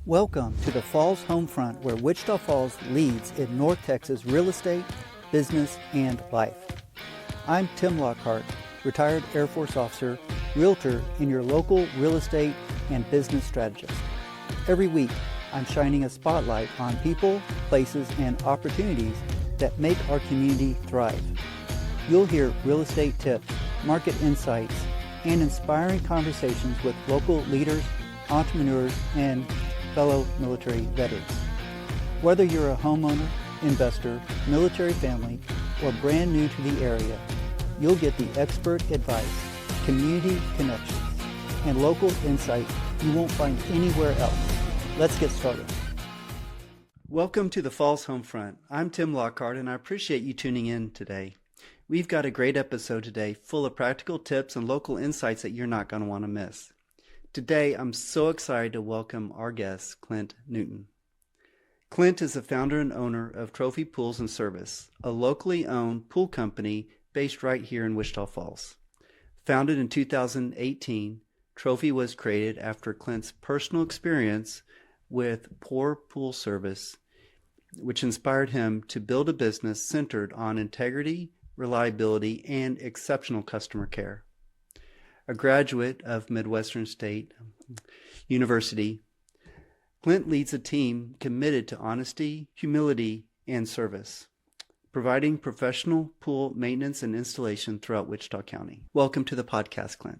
Welcome to the Falls Homefront, where Wichita Falls leads in North Texas real estate, business, and life. I'm Tim Lockhart, retired Air Force officer, realtor, and your local real estate and business strategist. Every week, I'm shining a spotlight on people, places, and opportunities that make our community thrive. You'll hear real estate tips, market insights, and inspiring conversations with local leaders, entrepreneurs, and fellow military veterans. Whether you're a homeowner, investor, military family, or brand new to the area, you'll get the expert advice, community connections, and local insight you won't find anywhere else. Let's get started. Welcome to the Falls Homefront. I'm Tim Lockhart, and I appreciate you tuning in today. We've got a great episode today full of practical tips and local insights that you're not going to want to miss. Today, I'm so excited to welcome our guest, Klint Newton. Clint is the founder and owner of Trophy Pools and Service, a locally owned pool company based right here in Wichita Falls. Founded in 2018, Trophy was created after Clint's personal experience with poor pool service, which inspired him to build a business centered on integrity, reliability, and exceptional customer care. A graduate of Midwestern State University, Clint leads a team committed to honesty, humility, and service, providing professional pool maintenance and installation throughout Wichita County. Welcome to the podcast, Clint.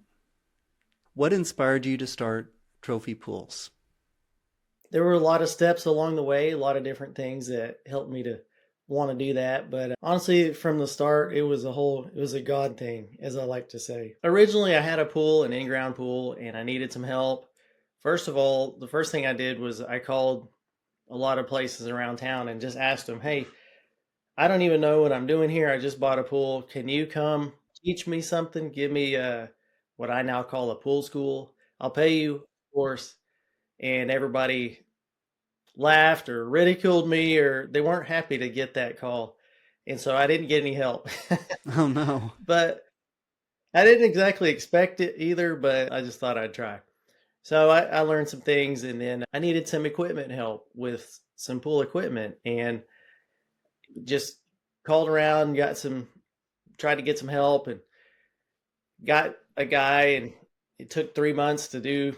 What inspired you to start Trophy Pools? There were a lot of steps along the way, a lot of different things that helped me to want to do that. But honestly, from the start, it was a God thing, as I like to say. Originally, I had a pool, an in-ground pool, and I needed some help. First of all, the first thing I did was I called a lot of places around town and just asked them, hey, I don't even know what I'm doing here. I just bought a pool. Can you come teach me something? Give me what I now call a pool school. I'll pay you, of course. And everybody laughed or ridiculed me, or they weren't happy to get that call. And so I didn't get any help. Oh, no. But I didn't exactly expect it either, but I just thought I'd try. So I learned some things, and then I needed some equipment help with some pool equipment, and just called around, tried to get some help, and got a guy, and it took 3 months to do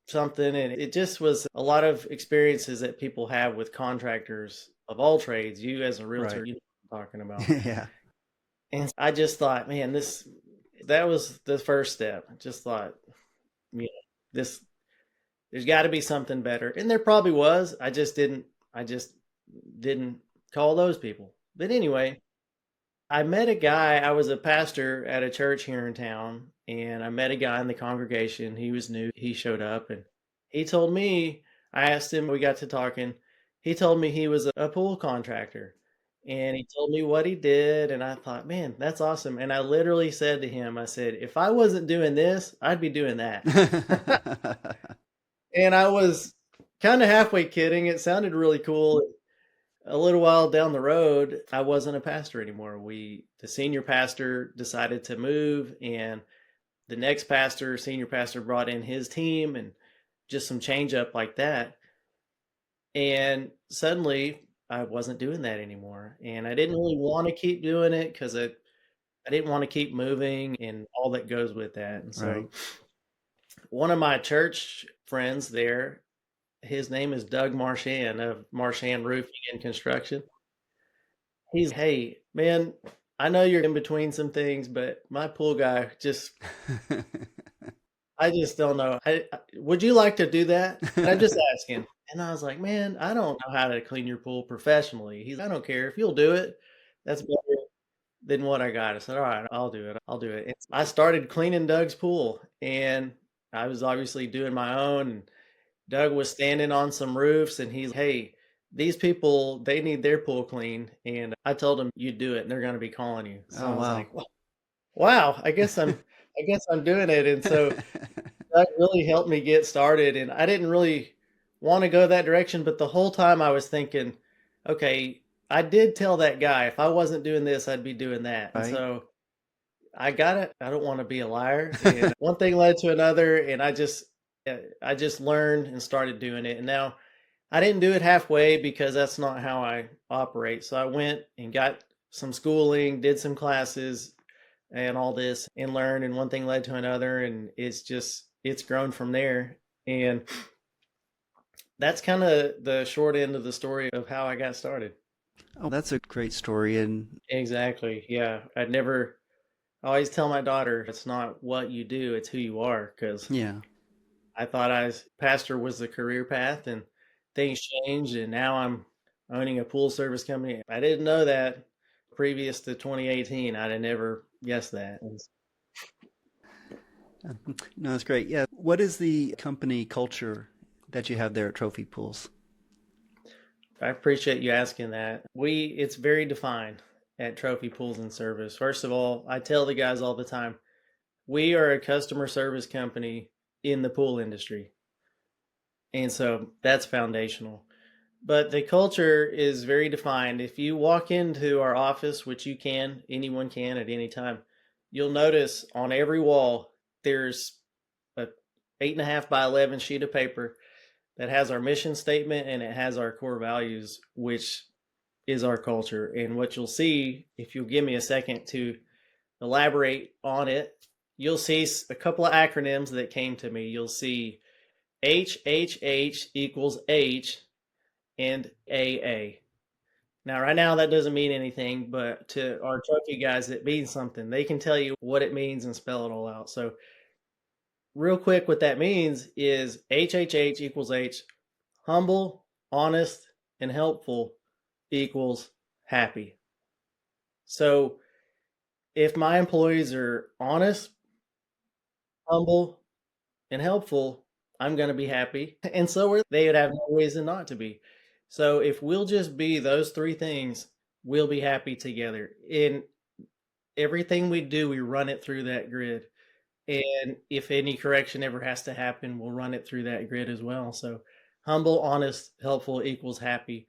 something. And it just was a lot of experiences that people have with contractors of all trades. You as a realtor, Right. You know what I'm talking about. Yeah. And I just thought, man, that was the first step. I just thought, there's got to be something better. And there probably was. I just didn't call those people. But anyway, I met a guy. I was a pastor at a church here in town, and I met a guy in the congregation. He was new. He showed up, and he told me, I asked him, we got to talking. He told me he was a pool contractor, and he told me what he did. And I thought, man, that's awesome. And I literally said to him, I said, if I wasn't doing this, I'd be doing that. And I was kind of halfway kidding. It sounded really cool. A little while down the road, I wasn't a pastor anymore. The senior pastor decided to move, and the next senior pastor brought in his team, and just some change up like that. And suddenly I wasn't doing that anymore. And I didn't really want to keep doing it because I didn't want to keep moving and all that goes with that. And so One of my church friends there, his name is Doug Marchand of Marchand Roofing and Construction. Hey, man, I know you're in between some things, but my pool guy I just don't know. Would you like to do that? And I'm just asking. And I was like, man, I don't know how to clean your pool professionally. I don't care. If you'll do it, that's better than what I got. I said, all right, I'll do it. And I started cleaning Doug's pool, and I was obviously doing my own. And Doug was standing on some roofs, and hey, these people, they need their pool cleaned. And I told him, you do it, and they're going to be calling you. So I was like, wow, I guess I'm doing it. And so that really helped me get started. And I didn't really want to go that direction, but the whole time I was thinking, okay, I did tell that guy, if I wasn't doing this, I'd be doing that. Right. And so I got it. I don't want to be a liar. And one thing led to another, and I just I just learned and started doing it. And now I didn't do it halfway because that's not how I operate. So I went and got some schooling, did some classes and all this and learned, and one thing led to another. And it's grown from there. And that's kind of the short end of the story of how I got started. Oh, that's a great story. And Exactly. Yeah. I always tell my daughter, it's not what you do, it's who you are. Because yeah. I thought pastor was the career path, and things changed. And now I'm owning a pool service company. I didn't know that previous to 2018. I'd have never guessed that. No, that's great. Yeah. What is the company culture that you have there at Trophy Pools? I appreciate you asking that. It's very defined at Trophy Pools and Service. First of all, I tell the guys all the time, we are a customer service company in the pool industry. And so that's foundational. But the culture is very defined. If you walk into our office, which anyone can at any time, you'll notice on every wall there's a 8.5 by 11 sheet of paper that has our mission statement, and it has our core values, which is our culture. And what you'll see, if you'll give me a second to elaborate on it, you'll see a couple of acronyms that came to me. You'll see HHH equals H and AA. Now, right now, that doesn't mean anything, but to our trophy guys, it means something. They can tell you what it means and spell it all out. So, real quick, what that means is HHH equals H, humble, honest, and helpful equals happy. So, if my employees are honest, humble, and helpful, I'm going to be happy. And so they would have no reason not to be. So if we'll just be those three things, we'll be happy together. In everything we do, we run it through that grid. And if any correction ever has to happen, we'll run it through that grid as well. So humble, honest, helpful equals happy.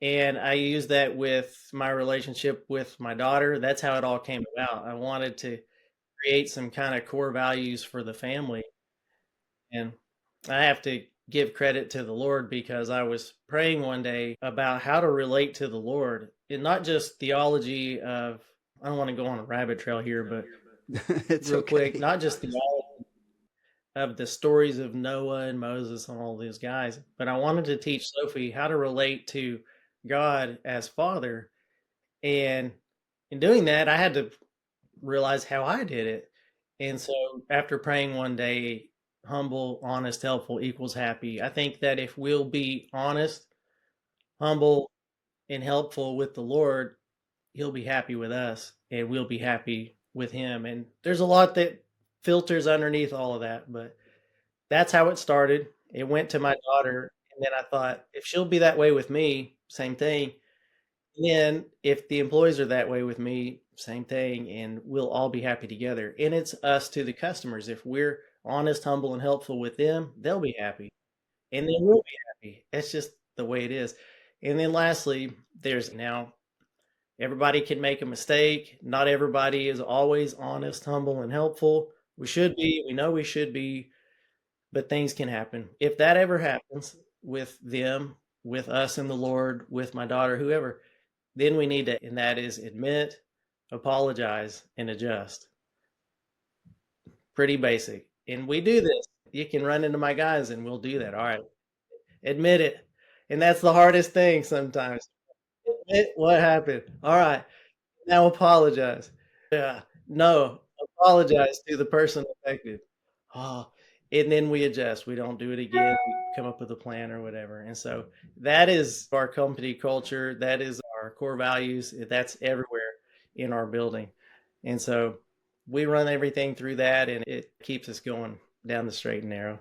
And I use that with my relationship with my daughter. That's how it all came about. I wanted to create some kind of core values for the family. And I have to give credit to the Lord, because I was praying one day about how to relate to the Lord, and not just theology of, I don't want to go on a rabbit trail here, but It's real okay. quick, not just theology of the stories of Noah and Moses and all these guys, but I wanted to teach Sophie how to relate to God as Father. And in doing that, I had to realize how I did it. And so after praying one day, humble, honest, helpful equals happy. I think that if we'll be honest, humble, and helpful with the Lord, He'll be happy with us, and we'll be happy with Him. And there's a lot that filters underneath all of that, but that's how it started. It went to my daughter, and then I thought, if she'll be that way with me, same thing. And if the employees are that way with me, same thing, and we'll all be happy together. And it's us to the customers. If we're honest, humble, and helpful with them, they'll be happy, and then we'll be happy. That's just the way it is. And then lastly, there's now everybody can make a mistake. Not everybody is always honest, humble, and helpful. We should be. We know we should be, but things can happen. If that ever happens with them, with us and the Lord, with my daughter, whoever, then we need to, and that is admit, apologize, and adjust. Pretty basic. And we do this. You can run into my guys and we'll do that. All right. Admit it. And that's the hardest thing sometimes. Admit what happened. All right. Now apologize. Yeah. No, apologize to the person affected. Oh, and then we adjust. We don't do it again. We come up with a plan or whatever. And so that is our company culture. That is our core values. That's everywhere in our building. And so we run everything through that, and it keeps us going down the straight and narrow.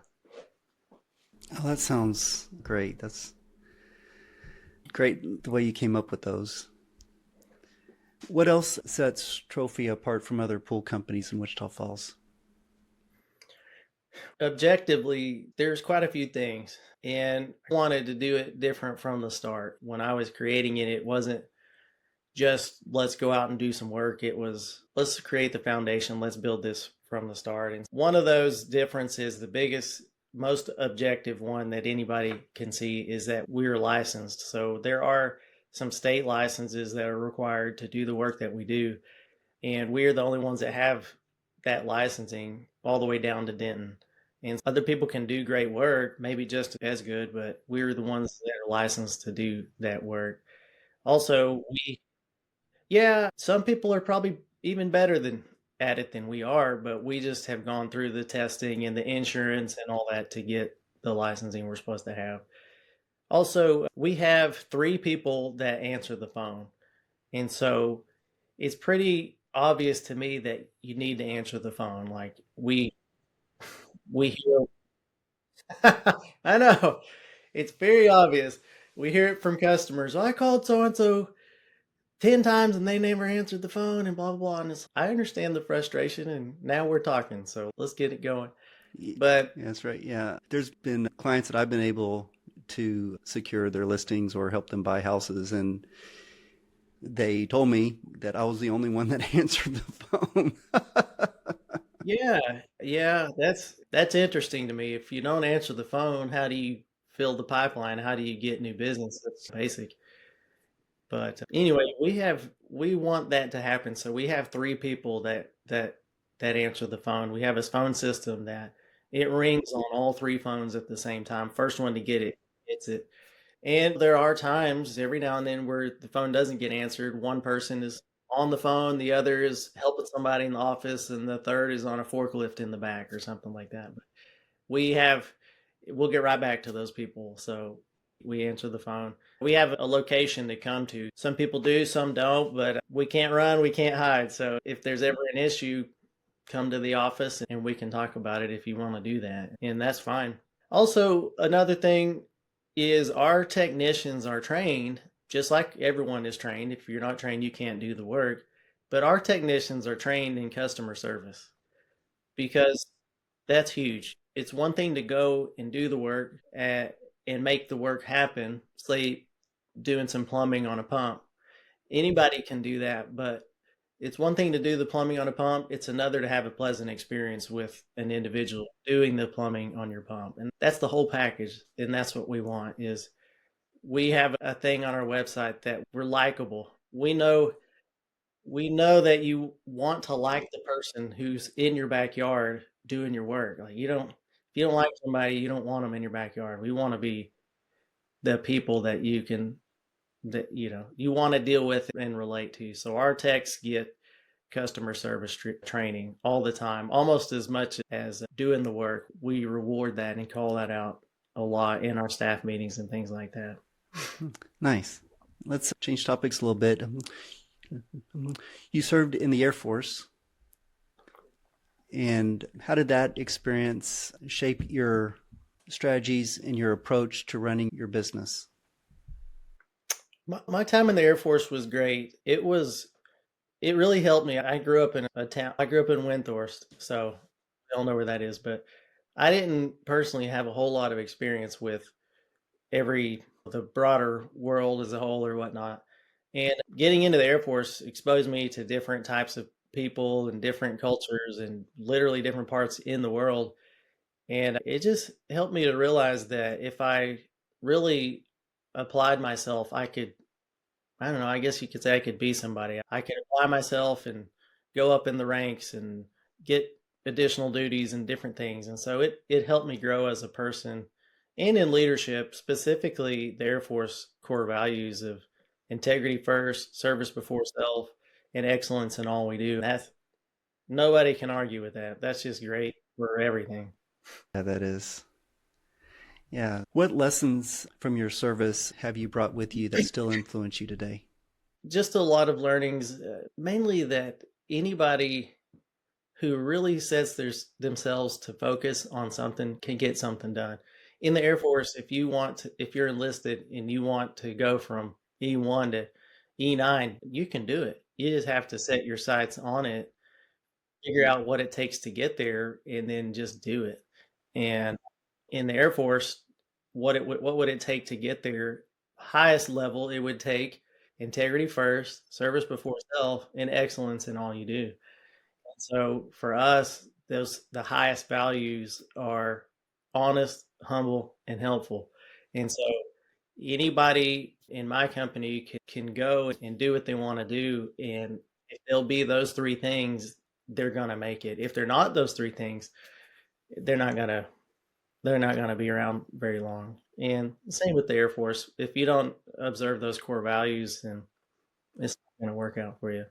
Oh, that sounds great. That's great the way you came up with those. What else sets Trophy apart from other pool companies in Wichita Falls? Objectively, there's quite a few things, and I wanted to do it different from the start. When I was creating it, it wasn't just let's go out and do some work. It was let's create the foundation, let's build this from the start. And one of those differences, the biggest most objective one that anybody can see is that we're licensed. So there are some state licenses that are required to do the work that we do. And we're the only ones that have that licensing all the way down to Denton. And other people can do great work, maybe just as good, but we're the ones that are licensed to do that work. Also, yeah, some people are probably even better than at it than we are, but we just have gone through the testing and the insurance and all that to get the licensing we're supposed to have. Also, we have three people that answer the phone. And so it's pretty obvious to me that you need to answer the phone. Like we hear I know. It's very obvious. We hear it from customers. I called so and so 10 times and they never answered the phone and blah blah blah. And I understand the frustration and now we're talking. So let's get it going. But Yeah, that's right. Yeah. There's been clients that I've been able to secure their listings or help them buy houses, and they told me that I was the only one that answered the phone. yeah, yeah, that's interesting to me. If you don't answer the phone, how do you fill the pipeline? How do you get new business? That's basic. But anyway, we want that to happen. So we have three people that answer the phone. We have a phone system that it rings on all three phones at the same time. First one to get it gets it. And there are times every now and then where the phone doesn't get answered. One person is on the phone, the other is helping somebody in the office, and the third is on a forklift in the back or something like that. But we have, we'll get right back to those people. So we answer the phone. We have a location to come to. Some people do, some don't, but we can't run, we can't hide. So if there's ever an issue, come to the office and we can talk about it if you want to do that. And that's fine. Also, another thing is our technicians are trained just like everyone is trained. If you're not trained, you can't do the work. But our technicians are trained in customer service because that's huge. It's one thing to go and do the work and make the work happen, say doing some plumbing on a pump. Anybody can do that, but it's one thing to do the plumbing on a pump. It's another to have a pleasant experience with an individual doing the plumbing on your pump. And that's the whole package. And that's what we want is we have a thing on our website that we're likable. We know that you want to like the person who's in your backyard doing your work. Like if you don't like somebody, you don't want them in your backyard. We want to be the people that you want to deal with and relate to. So our techs get customer service training all the time, almost as much as doing the work. We reward that and call that out a lot in our staff meetings and things like that. Nice. Let's change topics a little bit. You served in the Air Force, and how did that experience shape your strategies and your approach to running your business? My time in the Air Force was great. It really helped me. I grew up in a town. I grew up in Windthorst, so I don't know where that is, but I didn't personally have a whole lot of experience with the broader world as a whole or whatnot. And getting into the Air Force exposed me to different types of people and different cultures and literally different parts in the world. And it just helped me to realize that if I really applied myself, I don't know, I guess you could say I could be somebody. I could apply myself and go up in the ranks and get additional duties and different things. And so it helped me grow as a person and in leadership, specifically the Air Force core values of integrity first, service before self, and excellence in all we do. That's nobody can argue with that. That's just great for everything. Yeah, that is. Yeah. What lessons from your service have you brought with you that still influence you today? Just a lot of learnings, mainly that anybody who really sets themselves to focus on something can get something done. In the Air Force, if you're enlisted and you want to go from E1 to E9, you can do it. You just have to set your sights on it, figure out what it takes to get there, and then just do it. And in the Air Force, what would it take to get there? Highest level, it would take integrity first, service before self, and excellence in all you do. And so for us, the highest values are honest, humble, and helpful. And so anybody in my company can go and do what they want to do. And if they'll be those three things, they're going to make it. If they're not those three things, they're not going to they're not going to be around very long. And same with the Air Force. If you don't observe those core values, then it's not going to work out for you.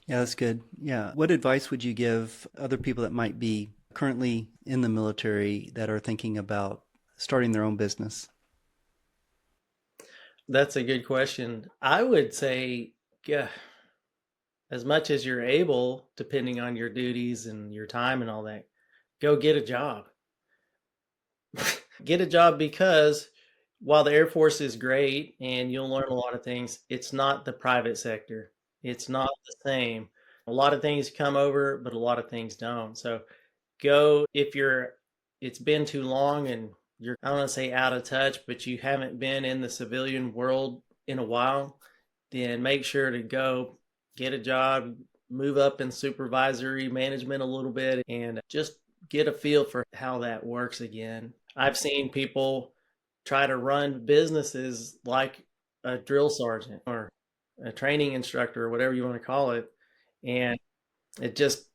Yeah, that's good. Yeah. What advice would you give other people that might be currently in the military that are thinking about starting their own business? That's a good question. I would say, yeah, as much as you're able, depending on your duties and your time and all that, go get a job. Get a job because while the Air Force is great and you'll learn a lot of things, it's not the private sector. It's not the same. A lot of things come over, but a lot of things don't. So go if it's been too long and you're, I don't want to say out of touch, but you haven't been in the civilian world in a while, then make sure to go get a job, move up in supervisory management a little bit, and just get a feel for how that works again. I've seen people try to run businesses like a drill sergeant or a training instructor or whatever you want to call it. And it just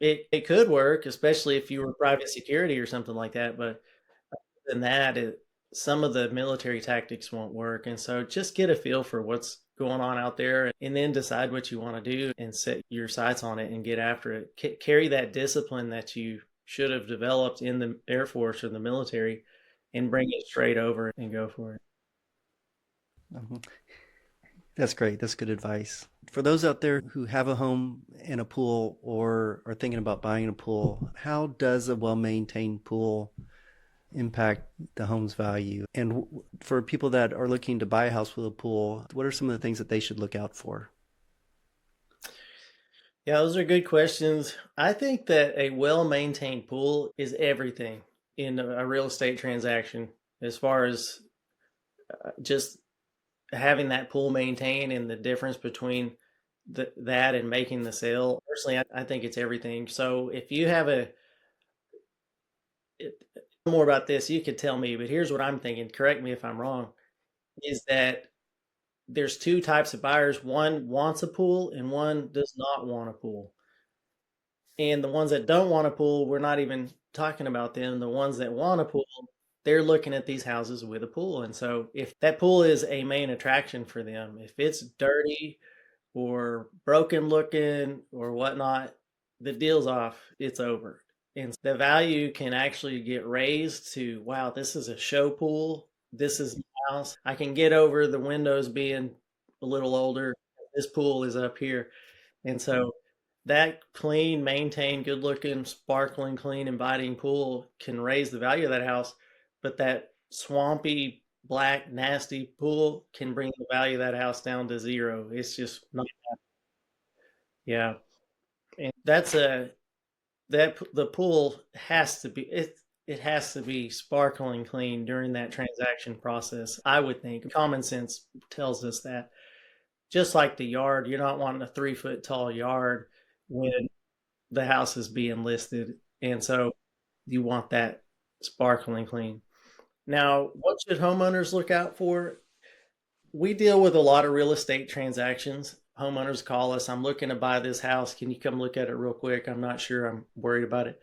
it could work, especially if you were private security or something like that. But other than that, some of the military tactics won't work. And so just get a feel for what's going on out there and then decide what you want to do and set your sights on it and get after it. Carry that discipline that you should have developed in the Air Force or the military and bring it straight over and go for it. Mhm. That's great. That's good advice. For those out there who have a home and a pool or are thinking about buying a pool, how does a well-maintained pool impact the home's value? And for people that are looking to buy a house with a pool, what are some of the things that they should look out for? Yeah, those are good questions. I think that a well-maintained pool is everything in a real estate transaction as far as just having that pool maintained and the difference between that and making the sale. Personally, I think it's everything. So if you have it, more about this, you could tell me, but here's what I'm thinking. Correct me if I'm wrong, is that there's two types of buyers. One wants a pool and one does not want a pool. And the ones that don't want a pool, we're not even talking about them. The ones that want a pool, they're looking at these houses with a pool. And so if that pool is a main attraction for them, if it's dirty or broken looking or whatnot, the deal's off, it's over. And the value can actually get raised to, wow, this is a show pool. This is my house. I can get over the windows being a little older. This pool is up here. And so that clean, maintained, good looking, sparkling, clean, inviting pool can raise the value of that house. But that swampy, black, nasty pool can bring the value of that house down to zero. It's just not, yeah. And the pool has to be, it has to be sparkling clean during that transaction process. I would think common sense tells us that. Just like the yard, you're not wanting a 3 foot tall yard when the house is being listed. And so you want that sparkling clean. Now, what should homeowners look out for? We deal with a lot of real estate transactions. Homeowners call us, I'm looking to buy this house. Can you come look at it real quick? I'm not sure. I'm worried about it.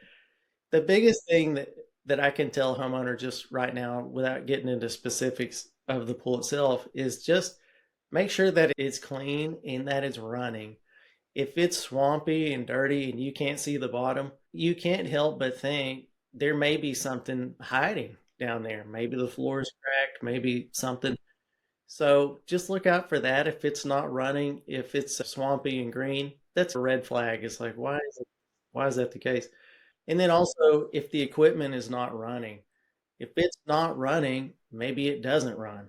The biggest thing that I can tell a homeowner just right now, without getting into specifics of the pool itself, is just make sure that it's clean and that it's running. If it's swampy and dirty and you can't see the bottom, you can't help but think there may be something hiding down there. Maybe the floor is cracked, maybe something. So just look out for that. If it's not running, if it's swampy and green, that's a red flag. It's like, why is that the case? And then also, if the equipment is not running, if it's not running, maybe it doesn't run.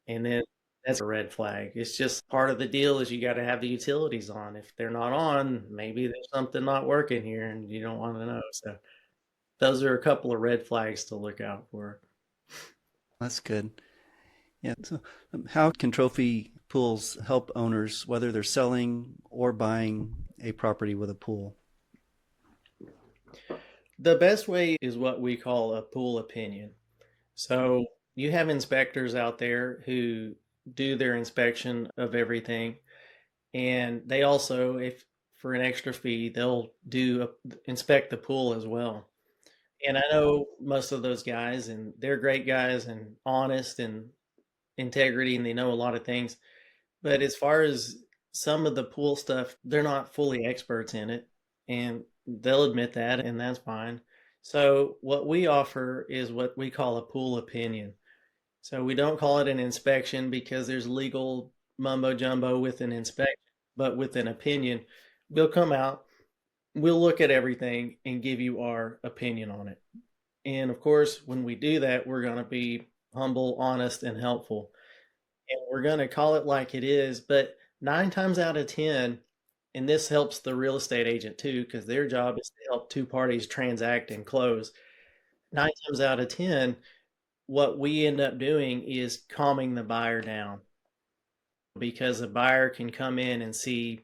And then that's a red flag. It's just part of the deal is you got to have the utilities on. If they're not on, maybe there's something not working here and you don't want to know. So those are a couple of red flags to look out for. That's good. Yeah. So, how can trophy pools help owners, whether they're selling or buying a property with a pool? The best way is what we call a pool opinion. So you have inspectors out there who do their inspection of everything, and they also, if for an extra fee, they'll inspect the pool as well. And I know most of those guys, and they're great guys and honest and integrity, and they know a lot of things. But as far as some of the pool stuff, they're not fully experts in it, and they'll admit that, and that's fine. So what we offer is what we call a pool opinion. So we don't call it an inspection because there's legal mumbo jumbo with an inspection, but with an opinion, we'll come out, we'll look at everything and give you our opinion on it. And of course, when we do that, we're going to be humble, honest, and helpful. And we're going to call it like it is. But 9 times out of 10, and this helps the real estate agent too, because their job is to help two parties transact and close. 9 times out of 10, what we end up doing is calming the buyer down because the buyer can come in and see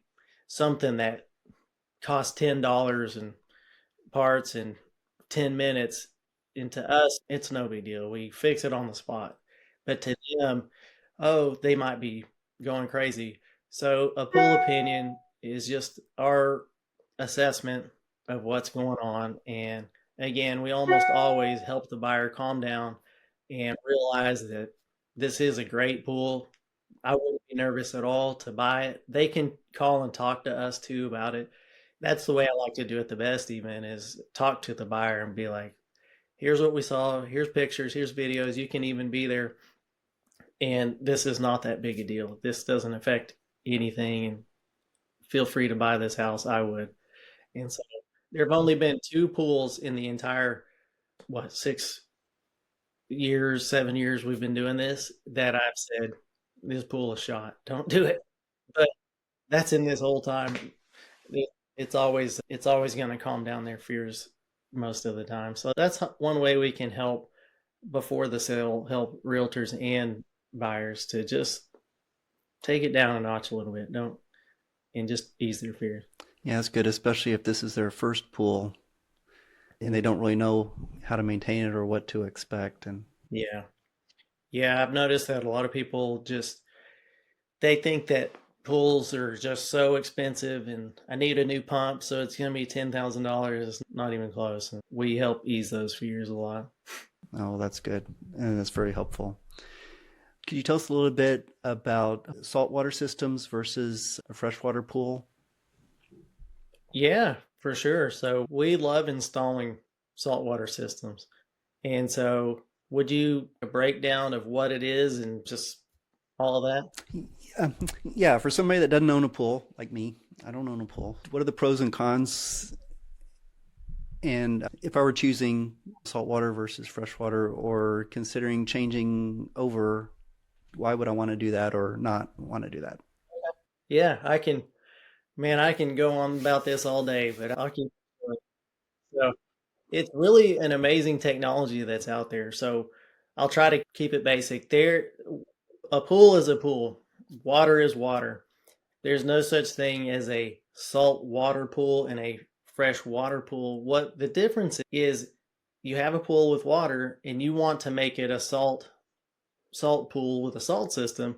something that costs $10 and parts in 10 minutes. And to us, it's no big deal. We fix it on the spot. But to them, oh, they might be going crazy. So a pool opinion is just our assessment of what's going on. And again, we almost always help the buyer calm down and realize that this is a great pool. I wouldn't be nervous at all to buy it. They can call and talk to us too about it. That's the way I like to do it the best, even is talk to the buyer and be like, here's what we saw, here's pictures, here's videos. You can even be there. And this is not that big a deal. This doesn't affect anything. And feel free to buy this house. I would. And so there have only been two pools in the entire, what, 6 years, 7 years we've been doing this that I've said, this pool is shot. Don't do it. But that's in this whole time. It's always going to calm down their fears most of the time. So that's one way we can help before the sale, help realtors and buyers to just take it down a notch a little bit. Don't and just ease their fears. Yeah, it's good, especially if this is their first pool and they don't really know how to maintain it or what to expect. And Yeah. Yeah, I've noticed that a lot of people just they think that pools are just so expensive and I need a new pump, so it's going to be $10,000. It's not even close. And we help ease those fears a lot. oh, that's good. And that's very helpful. Could you tell us a little bit about saltwater systems versus a freshwater pool? Yeah, for sure. So we love installing saltwater systems. And so would you a breakdown of what it is and just all of that? Yeah, for somebody that doesn't own a pool, like me, I don't own a pool. What are the pros and cons? And if I were choosing saltwater versus freshwater or considering changing over, why would I want to do that or not want to do that? Yeah, I can go on about this all day, but I'll keep going. So it's really an amazing technology that's out there. So I'll try to keep it basic. A pool is a pool. Water is water. There's no such thing as a salt water pool and a fresh water pool. What the difference is, you have a pool with water and you want to make it a salt pool with a salt system.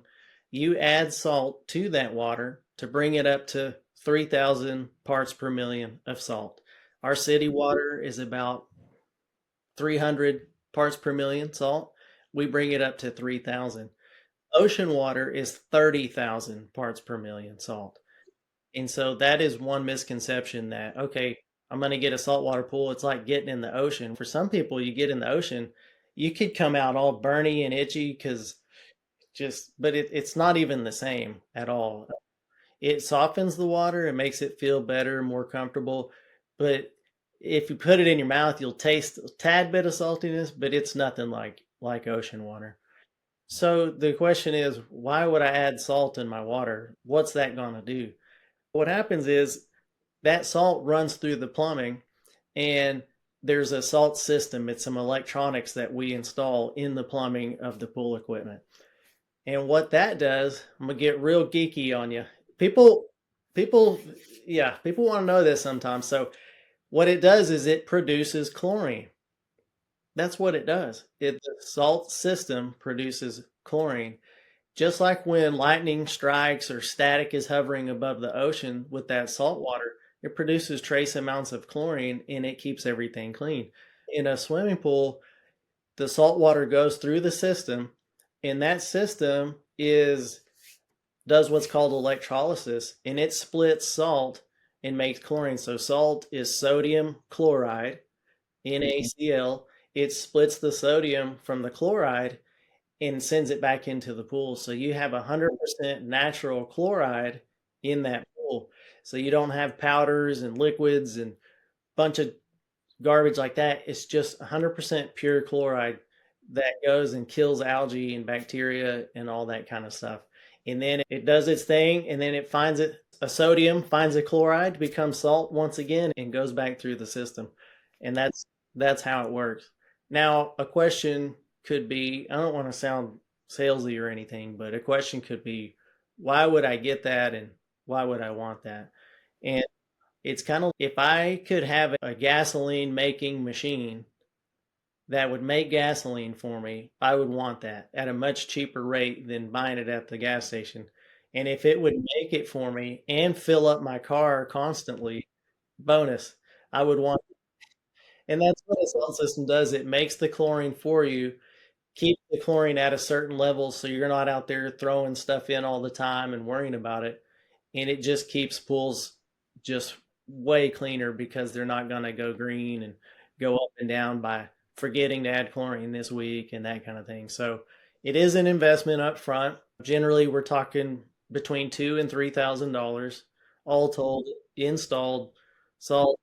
You add salt to that water to bring it up to 3,000 parts per million of salt. Our city water is about 300 parts per million salt. We bring it up to 3,000. Ocean water is 30,000 parts per million salt. And so that is one misconception that, okay, I'm going to get a saltwater pool. It's like getting in the ocean. For some people, you get in the ocean, you could come out all burny and itchy but it's not even the same at all. It softens the water and makes it feel better, more comfortable. But if you put it in your mouth, you'll taste a tad bit of saltiness, but it's nothing like ocean water. So the question is, why would I add salt in my water? What's that going to do? What happens is that salt runs through the plumbing and there's a salt system. It's some electronics that we install in the plumbing of the pool equipment. And what that does, I'm gonna get real geeky on you. People, people, yeah, people want to know this sometimes. So What it does is it produces chlorine. That's what it does. The salt system produces chlorine. Just like when lightning strikes or static is hovering above the ocean with that salt water, it produces trace amounts of chlorine and it keeps everything clean. In a swimming pool, the salt water goes through the system, and that system is does what's called electrolysis, and it splits salt and makes chlorine. So salt is sodium chloride, NaCl. It splits the sodium from the chloride and sends it back into the pool. So you have 100% natural chloride in that pool. So you don't have powders and liquids and bunch of garbage like that. It's just 100% pure chloride that goes and kills algae and bacteria and all that kind of stuff. And then it does its thing, and then it finds a sodium, finds a chloride, becomes salt once again, and goes back through the system. And that's how it works. Now, a question could be, I don't want to sound salesy or anything, but a question could be, why would I get that and why would I want that? And it's kind of, if I could have a gasoline making machine that would make gasoline for me, I would want that at a much cheaper rate than buying it at the gas station. And if it would make it for me and fill up my car constantly, bonus, I would want. And that's what a salt system does. It makes the chlorine for you, keep the chlorine at a certain level so you're not out there throwing stuff in all the time and worrying about it. And it just keeps pools just way cleaner because they're not going to go green and go up and down by forgetting to add chlorine this week and that kind of thing. So it is an investment up front. Generally, we're talking between $2,000 and $3,000 all told, installed, salt,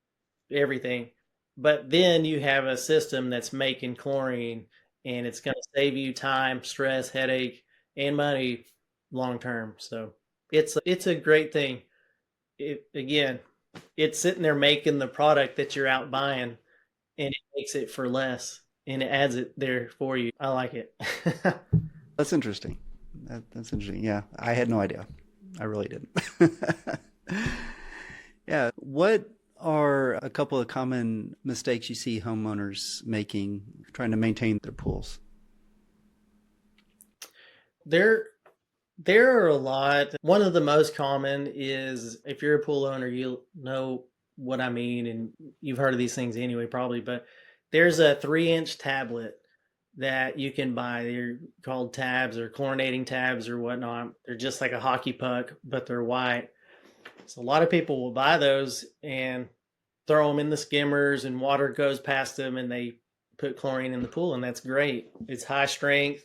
everything. But then you have a system that's making chlorine, and it's going to save you time, stress, headache, and money long term. So it's a great thing. Again, it's sitting there making the product that you're out buying, and it makes it for less, and it adds it there for you. I like it. That's interesting. That's interesting. Yeah, I had no idea. I really didn't. Yeah. What are a couple of common mistakes you see homeowners making trying to maintain their pools? There There are a lot. One of the most common is, if you're a pool owner, you'll know what I mean, and you've heard of these things anyway, probably. But there's a 3-inch tablet that you can buy. They're called tabs or chlorinating tabs or whatnot. They're just like a hockey puck, but they're white. So a lot of people will buy those and throw them in the skimmers, and water goes past them, and they put chlorine in the pool, and that's great. It's high strength.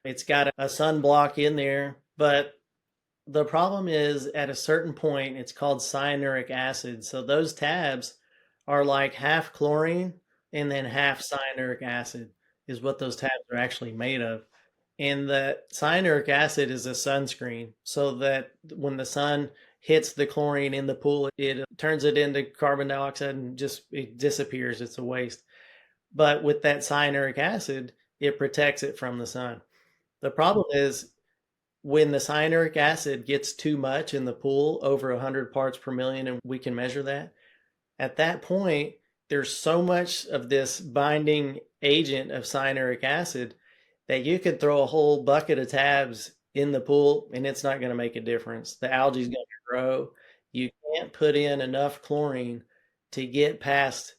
It's got a sunblock in there, but the problem is, at a certain point, it's called cyanuric acid. So those tabs are like half chlorine and then half cyanuric acid is what those tabs are actually made of. And the cyanuric acid is a sunscreen, so that when the sun hits the chlorine in the pool, it turns it into carbon dioxide and just it disappears. It's a waste. But with that cyanuric acid, it protects it from the sun. The problem is, when the cyanuric acid gets too much in the pool, over 100 parts per million, and we can measure that, at that point, there's so much of this binding agent of cyanuric acid that you could throw a whole bucket of tabs in the pool and it's not going to make a difference. The algae is going to grow. You can't put in enough chlorine to get past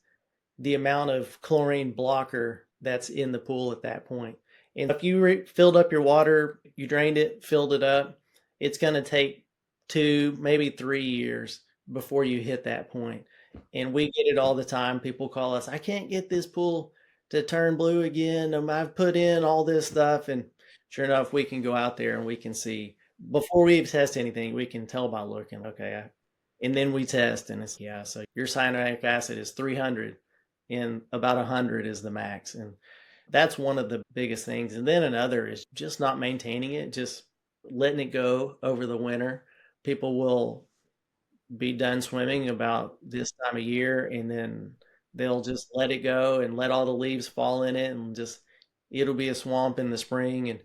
the amount of chlorine blocker that's in the pool at that point. And if you filled up your water, you drained it, filled it up, it's going to take 2, maybe 3 years before you hit that point. And we get it all the time. People call us, I can't get this pool to turn blue again. I've put in all this stuff. And sure enough, we can go out there and we can see, before we even test anything, we can tell by looking, okay. And then we test, and it's, yeah, so your cyanuric acid is 300 and about 100 is the max. And that's one of the biggest things. And then another is just not maintaining it, just letting it go over the winter. People will be done swimming about this time of year, and then they'll just let it go and let all the leaves fall in it, and just it'll be a swamp in the spring. And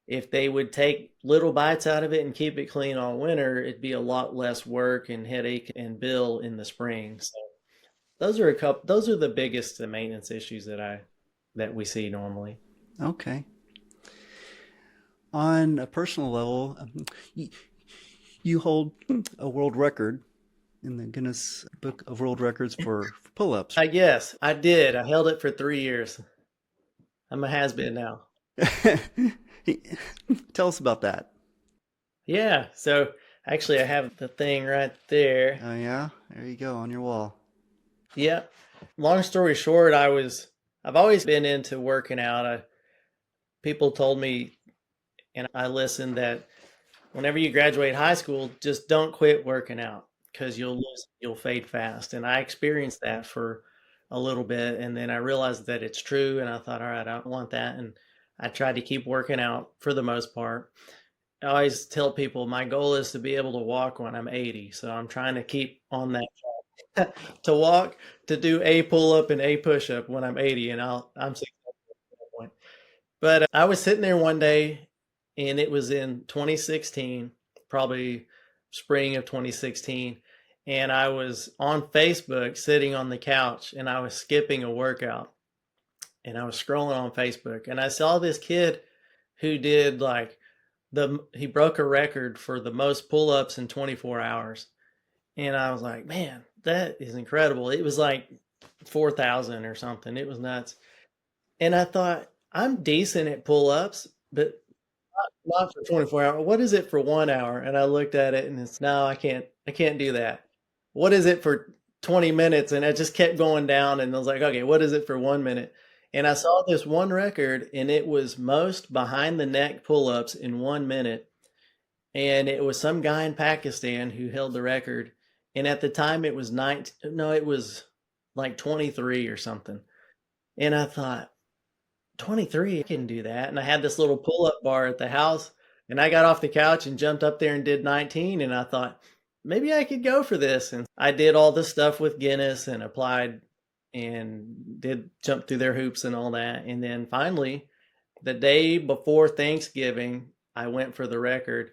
if they would take little bites out of it and keep it clean all winter, it'd be a lot less work and headache and bill in the spring. So those are a couple. Those are the biggest maintenance issues that we see normally. Okay. On a personal level, you, you hold a world record in the Guinness Book of World Records for pull-ups. I guess I did. I held it for 3 years. I'm a has-been now. Tell us about that. Yeah. So actually, I have the thing right there. Oh yeah, there you go on your wall. Yeah. Long story short, I've always been into working out. People told me, and I listened, that whenever you graduate high school, just don't quit working out because you'll fade fast. And I experienced that for a little bit, and then I realized that it's true, and I thought, all right, I don't want that, and I tried to keep working out for the most part. I always tell people my goal is to be able to walk when I'm 80, so I'm trying to keep on that track. To walk, to do a pull up and a push up when I'm 80, and I'm successful at that point. But I was sitting there one day, and it was in 2016, probably spring of 2016, and I was on Facebook sitting on the couch, and I was skipping a workout, and I was scrolling on Facebook, and I saw this kid who did like he broke a record for the most pull-ups in 24 hours. And I was like, man, that is incredible. It was like 4,000 or something. It was nuts. And I thought, I'm decent at pull-ups, but not for 24 hours. What is it for 1 hour? And I looked at it and it's, no, I can't do that. What is it for 20 minutes? And I just kept going down and I was like, okay, what is it for 1 minute? And I saw this one record and it was most behind the neck pull-ups in 1 minute. And it was some guy in Pakistan who held the record. And at the time it was 19, no, it was like 23 or something. And I thought, 23, I can do that. And I had this little pull-up bar at the house, and I got off the couch and jumped up there and did 19. And I thought, maybe I could go for this. And I did all this stuff with Guinness and applied and did jump through their hoops and all that. And then finally, the day before Thanksgiving, I went for the record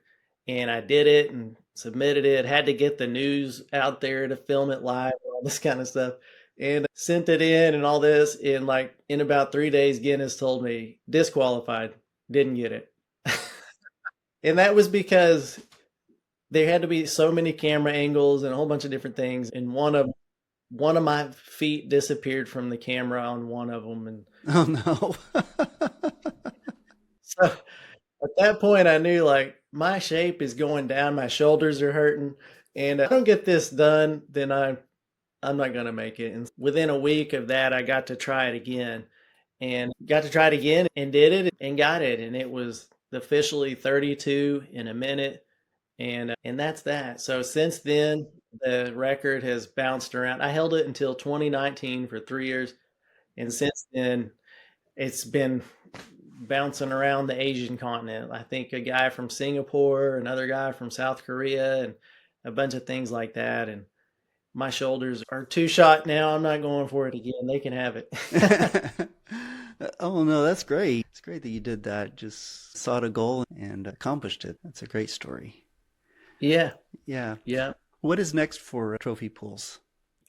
and I did it and submitted it. Had to get the news out there to film it live and all this kind of stuff. And sent it in and all this. And like in about 3 days, Guinness told me disqualified, didn't get it. And that was because there had to be so many camera angles and a whole bunch of different things. And one of my feet disappeared from the camera on one of them. And Oh no. so at that point, I knew like my shape is going down, my shoulders are hurting, and if I don't get this done, then I'm not going to make it. And within a week of that, I got to try it again and did it and got it. And it was officially 32 in a minute. And that's that. So since then, the record has bounced around. I held it until 2019 for 3 years. And since then, it's been bouncing around the Asian continent. I think a guy from Singapore, another guy from South Korea, and a bunch of things like that. And my shoulders are too shot now. I'm not going for it again. They can have it. Oh no, that's great. It's great that you did that. Just sought a goal and accomplished it. That's a great story. Yeah. Yeah. Yeah. What is next for trophy pools?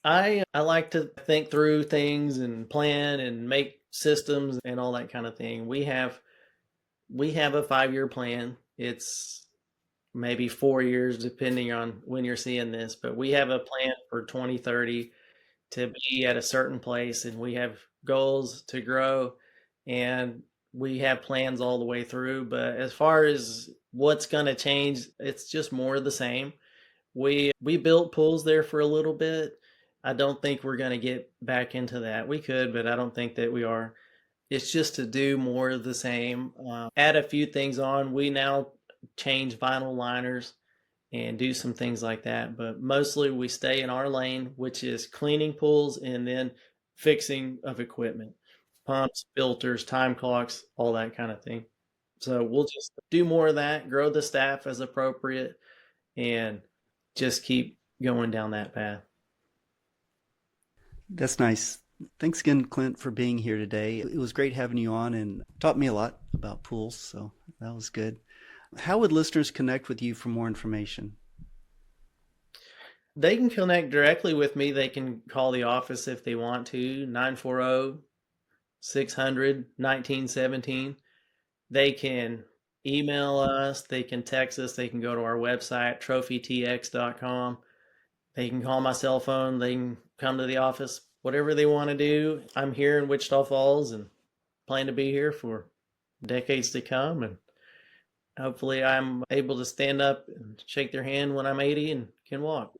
I like to think through things and plan and make systems and all that kind of thing. We have a 5-year plan. It's maybe 4 years depending on when you're seeing this, but we have a plan for 2030 to be at a certain place, and we have goals to grow, and we have plans all the way through. But as far as what's going to change, it's just more of the same. We built pools there for a little bit. I don't think we're going to get back into that. We could, but I don't think that we are. It's just to do more of the same. Add a few things on. We now change vinyl liners and do some things like that. But mostly we stay in our lane, which is cleaning pools and then fixing of equipment, pumps, filters, time clocks, all that kind of thing. So we'll just do more of that, grow the staff as appropriate, and just keep going down that path. That's nice. Thanks again, Clint, for being here today. It was great having you on and taught me a lot about pools, so that was good. How would listeners connect with you for more information? They can connect directly with me. They can call the office if they want to, 940-600-1917. They can email us, they can text us, they can go to our website, trophytx.com. They can call my cell phone, they can come to the office, whatever they want to do. I'm here in Wichita Falls and plan to be here for decades to come. And hopefully I'm able to stand up and shake their hand when I'm 80 and can walk.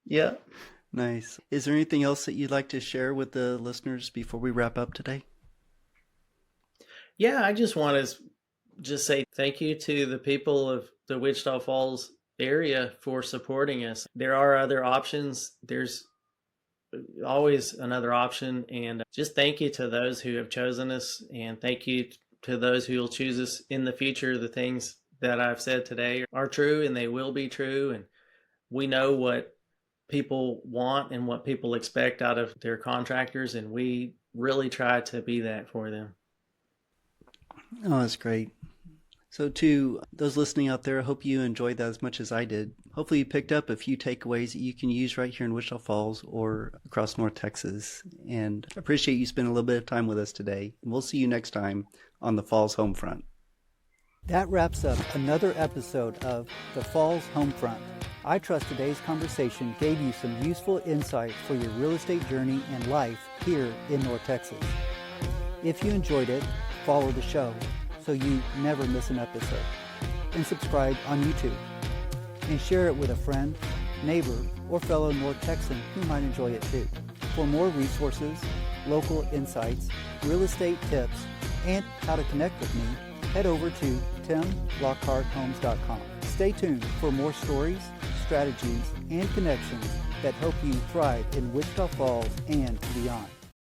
Yeah. Nice. Is there anything else that you'd like to share with the listeners before we wrap up today? Yeah, I just want to just say thank you to the people of the Wichita Falls area for supporting us. There are other options. There's always another option. And just thank you to those who have chosen us. And thank you to those who will choose us in the future. The things that I've said today are true and they will be true. And we know what people want and what people expect out of their contractors. And we really try to be that for them. Oh, that's great. So to those listening out there, I hope you enjoyed that as much as I did. Hopefully you picked up a few takeaways that you can use right here in Wichita Falls or across North Texas. And I appreciate you spending a little bit of time with us today. And we'll see you next time on the Falls Homefront. That wraps up another episode of the Falls Homefront. I trust today's conversation gave you some useful insight for your real estate journey and life here in North Texas. If you enjoyed it, follow the show so you never miss an episode. And subscribe on YouTube. And share it with a friend, neighbor, or fellow North Texan who might enjoy it too. For more resources, local insights, real estate tips, and how to connect with me, head over to timlockharthomes.com. Stay tuned for more stories, strategies, and connections that help you thrive in Wichita Falls and beyond.